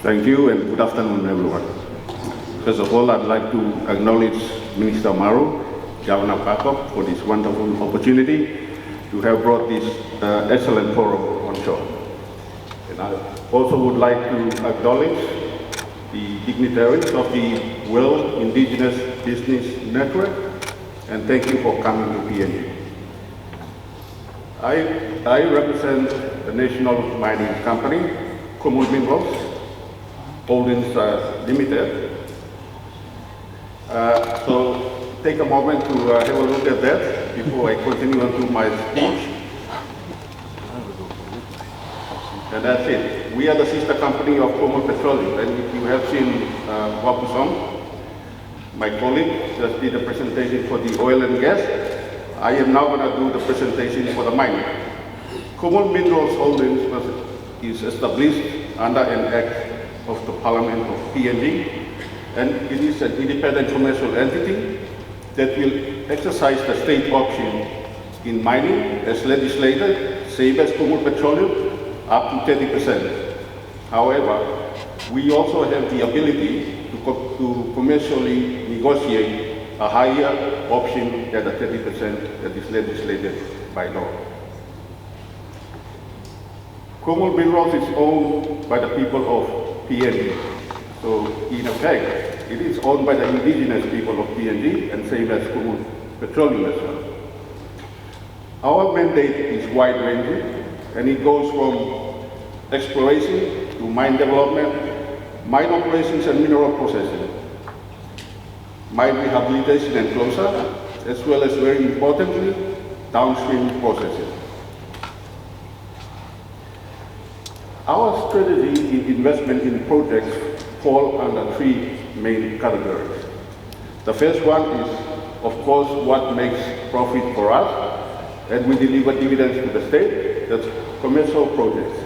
Thank you and good afternoon, everyone. First of all, I'd like to acknowledge Minister Maru, Governor Parkop, for this wonderful opportunity to have brought this excellent forum on shore. And I also would like to acknowledge the dignitaries of the World Indigenous Business Network, and thank you for coming to PNG. I represent the national mining company, Kumul Minerals Holdings Ltd. So take a moment to have a look at that before I continue on to my speech. And that's it. We are the sister company of Kumul Petroleum, and if you have seen Wapusong, my colleague just did a presentation for the oil and gas. I am now going to do the presentation for the mining. Kumul Minerals Holdings is established under an act of the Parliament of PNG, and it is an independent commercial entity that will exercise the state option in mining as legislated, same as Kumul Petroleum, up to 30%. However, we also have the ability to commercially negotiate a higher option than the 30% that is legislated by law. Kumul Minerals is owned by the people of PNG. So in effect, it is owned by the indigenous people of PNG and same as Kumul Petroleum as well. Our mandate is wide-ranging, and it goes from exploration to mine development, mine operations and mineral processing, mine rehabilitation and closure, as well as, very importantly, downstream processing. Our strategy in investment in projects fall under three main categories. The first one is, of course, what makes profit for us, and we deliver dividends to the state. That's commercial projects.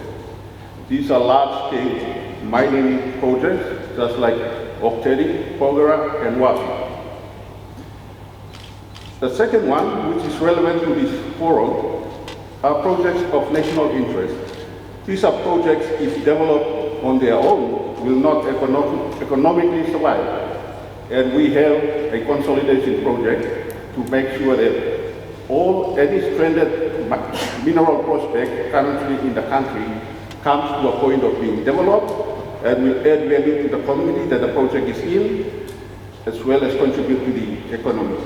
These are large-scale mining projects, just like Oktedi, Porgera, and Wafi. The second one, which is relevant to this forum, are projects of national interest. These are projects, if developed on their own, will not economically survive. And we have a consolidation project to make sure that any stranded mineral prospect currently in the country comes to a point of being developed and will add value to the community that the project is in, as well as contribute to the economy.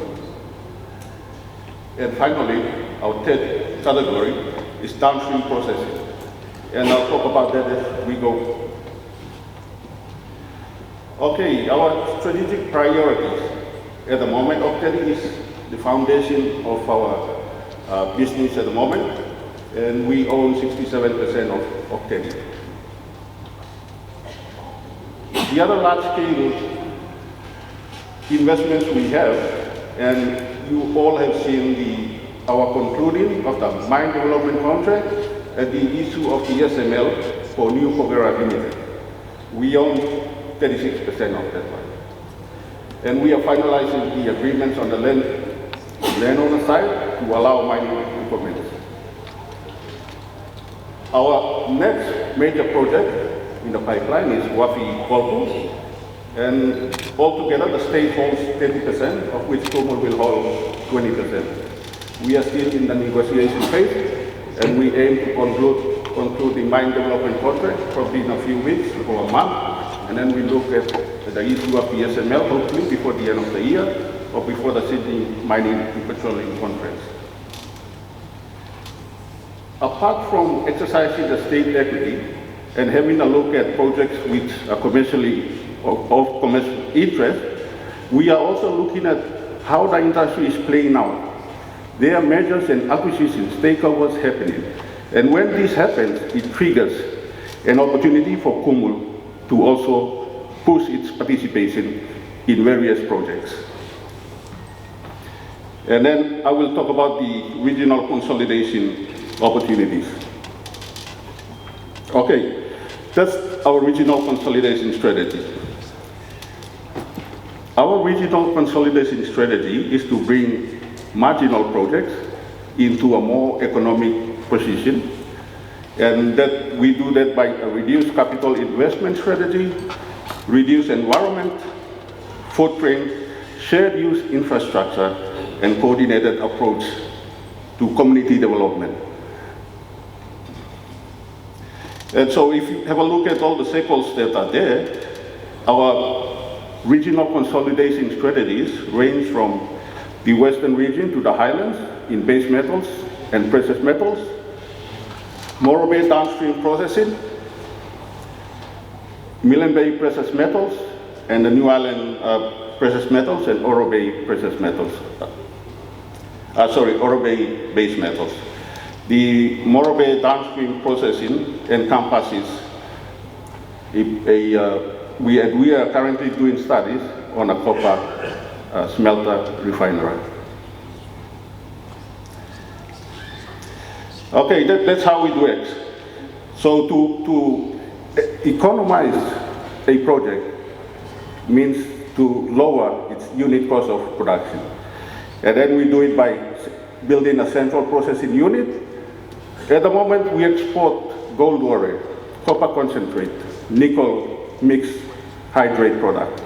And finally, our third category is downstream processing. And I'll talk about that as we go. Okay, our strategic priorities at the moment, Oktedi is the foundation of our business at the moment, and we own 67% of Oktedi. The other large-scale investments we have, and you all have seen our concluding of the mine development contract and the issue of the SML for New Porgera Limited. We own 36% of that one. And we are finalizing the agreements on the landowner side to allow mining to commence. Our next major project in the pipeline is Wafi Kolpu, and altogether the state holds 30%, of which Kumul will hold 20%. We are still in the negotiation phase, and we aim to conclude the mine development contract probably in a few weeks or a month, and then we look at the issue of the SML hopefully before the end of the year or before the Sydney Mining and Petroleum Conference. Apart from exercising the state equity and having a look at projects which are commercially of commercial interest, we are also looking at how the industry is playing out. There are mergers and acquisitions, takeovers happening. And when this happens, it triggers an opportunity for Kumul to also push its participation in various projects. And then I will talk about the regional consolidation opportunities. Okay, that's our regional consolidation strategy. Our regional consolidation strategy is to bring marginal projects into a more economic position And that we do that by a reduced capital investment strategy, reduced environment, footprint, shared use infrastructure, and coordinated approach to community development. And so if you have a look at all the cycles that are there, our regional consolidation strategies range from the Western region to the Highlands in base metals and precious metals, Marape downstream processing, Milne Bay precious metals, and the New Island precious metals and Oro Bay precious metals. Oro Bay base metals. The Marape downstream processing encompasses we are currently doing studies on a copper smelter refinery. Okay, that's how we do it. So to economize a project means to lower its unit cost of production. And then we do it by building a central processing unit. At the moment, we export gold ore, copper concentrate, nickel mixed hydrate product.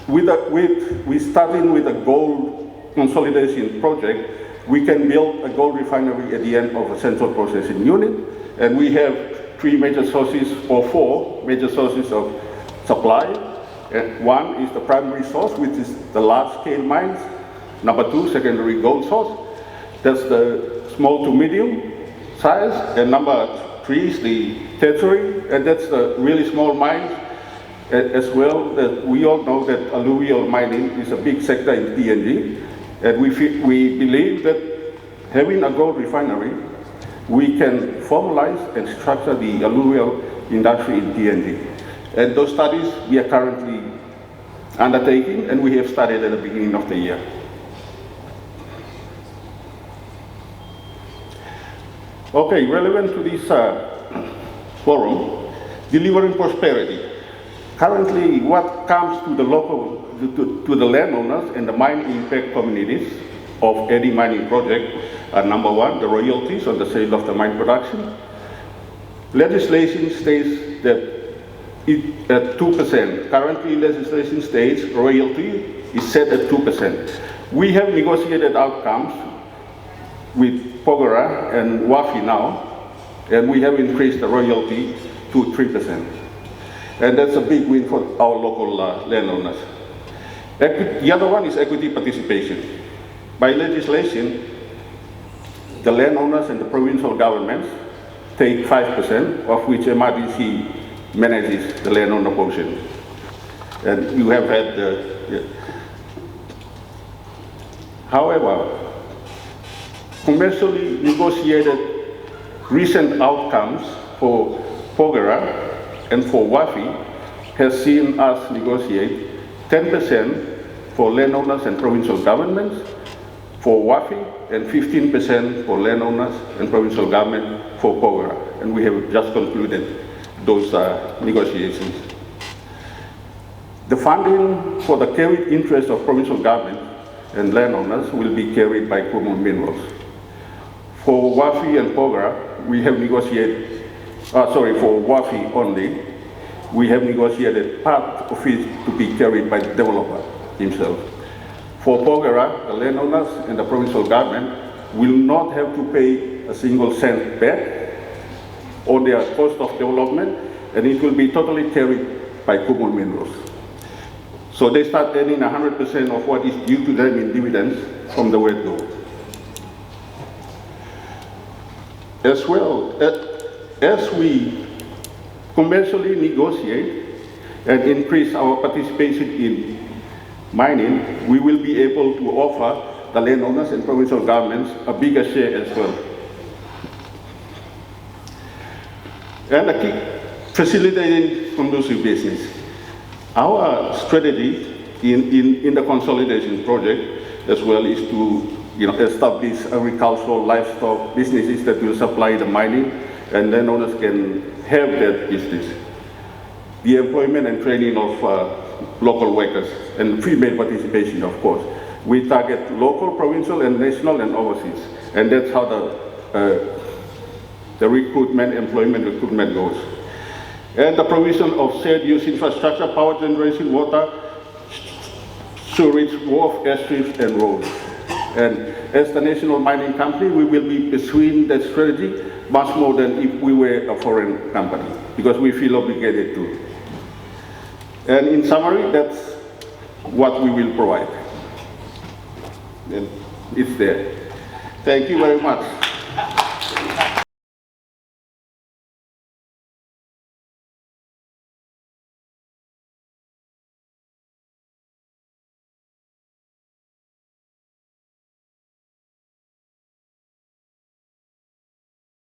We starting with a gold consolidation project, we can build a gold refinery at the end of a central processing unit, and we have four major sources of supply. And one is the primary source, which is the large-scale mines. Number two, secondary gold source. That's the small to medium size. And number three is the tertiary, and that's the really small mines as well. That we all know that alluvial mining is a big sector in PNG, and we believe that having a gold refinery, we can formalize and structure the alluvial industry in PNG. And those studies we are currently undertaking, and we have started at the beginning of the year. Okay, relevant to this forum, delivering prosperity. Currently, what comes to the local, to the landowners and the mine impact communities of any mining project are number one, the royalties on the sale of the mine production. Legislation states that at 2%. Currently, legislation states royalty is set at 2%. We have negotiated outcomes with Pogera and WAFI now, and we have increased the royalty to 3%. And that's a big win for our local landowners. The other one is equity participation. By legislation, the landowners and the provincial governments take 5%, of which MRDC manages the landowner portion. And you have had However, commercially negotiated recent outcomes for Pogera and for WAFI has seen us negotiate 10% for landowners and provincial governments for WAFI and 15% for landowners and provincial government for Pogera. And we have just concluded those negotiations. The funding for the carried interest of provincial government and landowners will be carried by Kumul Minerals. For WAFI and Pogera, we have negotiated, for WAFI only, we have negotiated part of it to be carried by the developer himself. For Pogera, the landowners and the provincial government will not have to pay a single cent back on their cost of development, and it will be totally carried by Kumul Minerals. So they start earning 100% of what is due to them in dividends from the word go. As well, as we commercially negotiate and increase our participation in mining, we will be able to offer the landowners and provincial governments a bigger share as well. And a key, facilitating conducive business. Our strategy in the consolidation project as well is to establish agricultural livestock businesses that will supply the mining, and landowners can have that business. The employment and training of local workers and female participation, of course. We target local, provincial, and national and overseas. And that's how the employment recruitment goals. And the provision of shared use infrastructure, power generation, water, sewerage, wharf, airstrips, and roads. And as the national mining company, we will be pursuing that strategy much more than if we were a foreign company, because we feel obligated to. And in summary, that's what we will provide. And it's there. Thank you very much.